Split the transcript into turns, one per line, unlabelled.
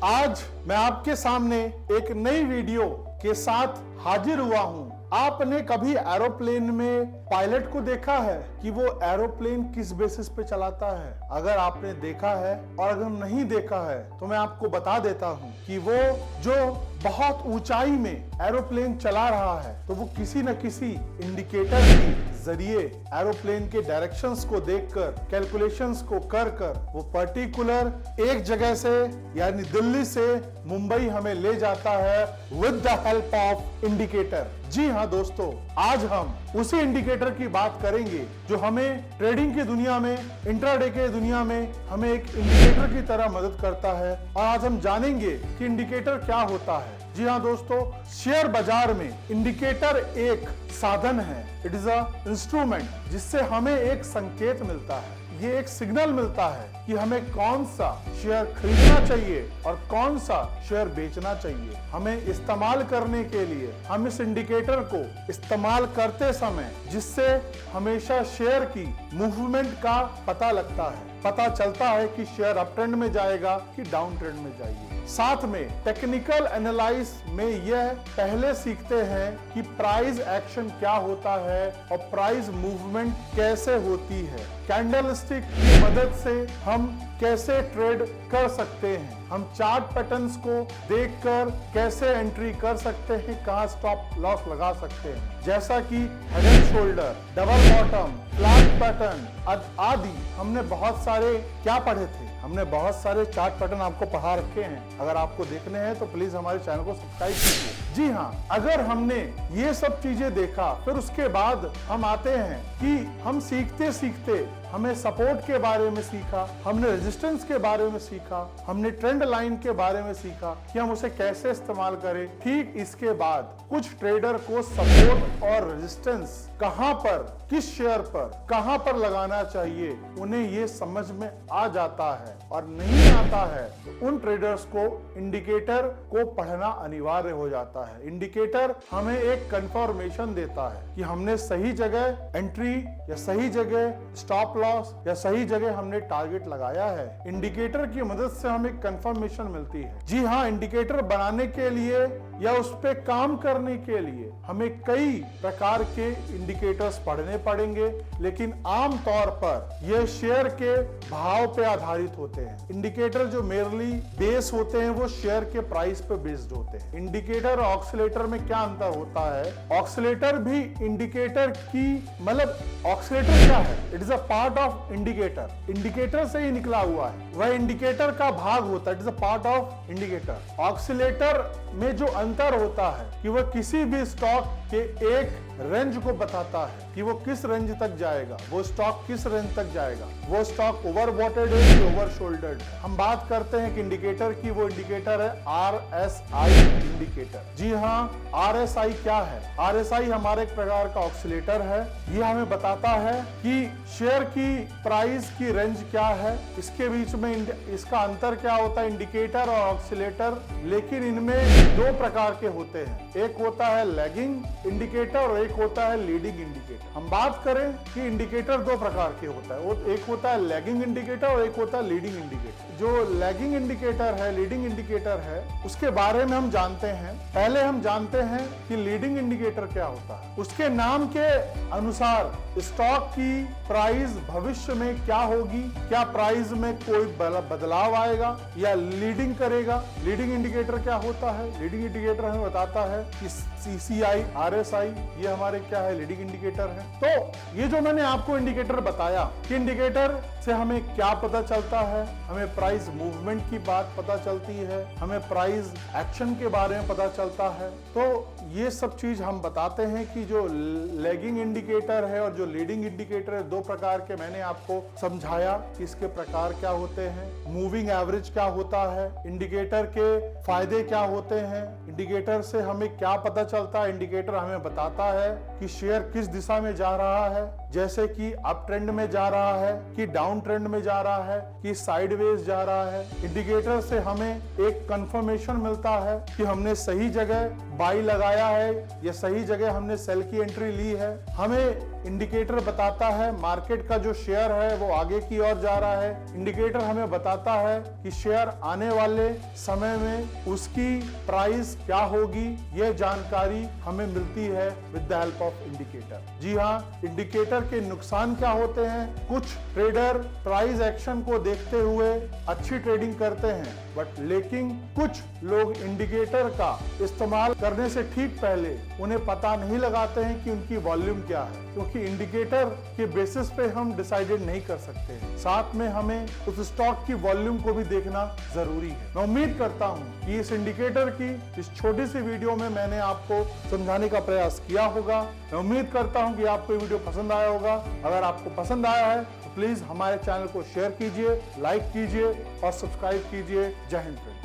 आज मैं आपके सामने एक नई वीडियो के साथ हाजिर हुआ हूं। आपने कभी एरोप्लेन में पायलट को देखा है कि वो एरोप्लेन किस बेसिस पे चलाता है? अगर आपने देखा है और अगर नहीं देखा है तो मैं आपको बता देता हूं कि वो जो बहुत ऊंचाई में एरोप्लेन चला रहा है तो वो किसी न किसी इंडिकेटर के जरिए एरोप्लेन के डायरेक्शंस को देखकर, कैलकुलेशंस को कर वो पर्टिकुलर एक जगह से यानी दिल्ली से मुंबई हमें ले जाता है with the help of indicator. जी हाँ दोस्तों, आज हम उसी इंडिकेटर की बात करेंगे जो हमें ट्रेडिंग की दुनिया में, इंट्राडे के दुनिया में हमें एक इंडिकेटर की तरह मदद करता है। और आज हम जानेंगे कि इंडिकेटर क्या होता है। जी हाँ दोस्तों, शेयर बाजार में इंडिकेटर एक साधन है, इट इज अ इंस्ट्रूमेंट जिससे हमें एक संकेत मिलता है, ये एक सिग्नल मिलता है कि हमें कौन सा शेयर खरीदना चाहिए और कौन सा शेयर बेचना चाहिए। हमें इस्तेमाल करने के लिए हम इस इंडिकेटर को इस्तेमाल करते समय जिससे हमेशा शेयर की मूवमेंट का पता लगता है, पता चलता है कि शेयर अप ट्रेंड में जाएगा कि डाउन ट्रेंड में जाएगी। साथ में टेक्निकल एनालाइज में यह पहले सीखते हैं कि प्राइस एक्शन क्या होता है और प्राइस मूवमेंट कैसे होती है। कैंडलस्टिक की मदद से हम कैसे ट्रेड कर सकते हैं, हम चार्ट पैटर्न्स को देखकर कैसे एंट्री कर सकते हैं, कहां स्टॉप लॉस लगा सकते हैं, जैसा कि head and shoulder, double bottom, flat pattern आदि। हमने बहुत सारे क्या पढ़े थे, हमने बहुत सारे चार्ट पैटर्न आपको पढ़ा रखे हैं। अगर आपको देखने हैं तो प्लीज हमारे चैनल को सब्सक्राइब कीजिए। जी हाँ, अगर हमने ये सब चीजें देखा फिर उसके बाद हम आते हैं कि हम सीखते सीखते हमने सपोर्ट के बारे में सीखा, हमने रेजिस्टेंस के बारे में सीखा, हमने ट्रेंड लाइन के बारे में सीखा कि हम उसे कैसे इस्तेमाल करें। ठीक इसके बाद कुछ ट्रेडर को सपोर्ट और रेजिस्टेंस कहां पर, किस शेयर पर, कहां पर लगाना चाहिए, उन्हें ये समझ में आ जाता है। और नहीं आता है तो उन ट्रेडर्स को इंडिकेटर को पढ़ना अनिवार्य हो जाता है। इंडिकेटर हमें एक कंफर्मेशन देता है कि हमने सही जगह एंट्री या सही जगह स्टॉप लॉस या सही जगह हमने टारगेट लगाया है। इंडिकेटर की मदद से हमें कंफर्मेशन मिलती है। जी हाँ, इंडिकेटर बनाने के लिए या उस पे काम करने के लिए हमें कई प्रकार के इंडिकेटर्स पढ़ने पड़ेंगे, लेकिन आम तौर पर यह शेयर के भाव पे आधारित होते हैं। इंडिकेटर जो मेनली बेस होते हैं वो शेयर के प्राइस पे बेस्ड होते हैं। इंडिकेटर और ऑक्सीलेटर में क्या अंतर होता है? ऑक्सीलेटर भी इंडिकेटर की मतलब ऑक्सीलेटर क्या है? It is a part of indicator, indicator से ही निकला हुआ है, वह इंडिकेटर का भाग होता है, it is a part of indicator. Oscillator में जो अंतर होता है कि वह किसी भी स्टॉक के एक रेंज को बताता है कि वो किस रेंज तक जाएगा, वो स्टॉक किस रेंज तक जाएगा, वो स्टॉक ओवरबॉटेड है कि ओवर शोल्डर्ड है। हम बात करते हैं कि इंडिकेटर की, वो इंडिकेटर है RSI इंडिकेटर। जी हाँ, RSI क्या है? RSI हमारे एक प्रकार का ऑक्सीलेटर है। ये हमें बताता है कि शेयर की प्राइस की रेंज क्या है, इसके बीच में इसका अंतर क्या होता है, इंडिकेटर और ऑक्सीलेटर। लेकिन इनमें दो प्रकार के होते हैं, एक होता है लैगिंग इंडिकेटर और एक होता है लीडिंग इंडिकेटर। हम बात करें कि इंडिकेटर दो प्रकार के होता है, एक होता है लैगिंग इंडिकेटर और एक होता है लीडिंग इंडिकेटर। जो लैगिंग इंडिकेटर है, लीडिंग इंडिकेटर है, उसके बारे में हम जानते हैं। पहले हम जानते हैं कि लीडिंग इंडिकेटर क्या होता है। उसके नाम के अनुसार स्टॉक की प्राइस भविष्य में क्या होगी, क्या प्राइस में कोई बदलाव आएगा या लीडिंग करेगा। लीडिंग इंडिकेटर क्या होता है? लीडिंग इंडिकेटर हमें बताता है कि CCI, RSI ये हमारे क्या है, लीडिंग इंडिकेटर है। तो ये जो मैंने आपको इंडिकेटर बताया कि इंडिकेटर से हमें क्या पता चलता है, हमें प्राइस मूवमेंट की बात पता चलती है, हमें प्राइस एक्शन के बारे में पता चलता है। तो ये सब चीज हम बताते हैं कि जो लैगिंग इंडिकेटर है और जो लीडिंग इंडिकेटर है, दो प्रकार के मैंने आपको समझाया कि इसके प्रकार क्या होते हैं, मूविंग एवरेज क्या होता है, इंडिकेटर के फायदे क्या होते हैं, इंडिकेटर से हमें क्या पता चलता है। इंडिकेटर हमें बताता है कि शेयर किस दिशा में जा रहा है, जैसे कि अप ट्रेंड में जा रहा है कि डाउन ट्रेंड में जा रहा है कि साइडवेज जा रहा है। इंडिकेटर से हमें एक कंफर्मेशन मिलता है कि हमने सही जगह बाई लगाया है या सही जगह हमने सेल की एंट्री ली है। हमें इंडिकेटर बताता है मार्केट का जो शेयर है वो आगे की ओर जा रहा है। इंडिकेटर हमें बताता है कि शेयर आने वाले समय में उसकी प्राइस क्या होगी। यह जानकारी हमें मिलती है with the help of indicator. जी हाँ, इंडिकेटर के नुकसान क्या होते हैं? कुछ ट्रेडर प्राइस एक्शन को देखते हुए अच्छी ट्रेडिंग करते हैं, बट लेकिन कुछ लोग इंडिकेटर का इस्तेमाल करने से ठीक पहले उन्हें पता नहीं लगाते हैं कि उनकी वॉल्यूम क्या है, क्योंकि इंडिकेटर के बेसिस पे हम डिसाइडेड नहीं कर सकते। साथ में हमें उस स्टॉक की वॉल्यूम को भी देखना जरूरी है। मैं उम्मीद करता हूं कि इस इंडिकेटर की इस छोटी सी वीडियो में मैंने आपको समझाने का प्रयास किया होगा। मैं उम्मीद करता हूं कि आपको ये वीडियो पसंद आया होगा। अगर आपको पसंद आया है तो प्लीज हमारे चैनल को शेयर कीजिए, लाइक कीजिए और सब्सक्राइब कीजिए। जय हिंद।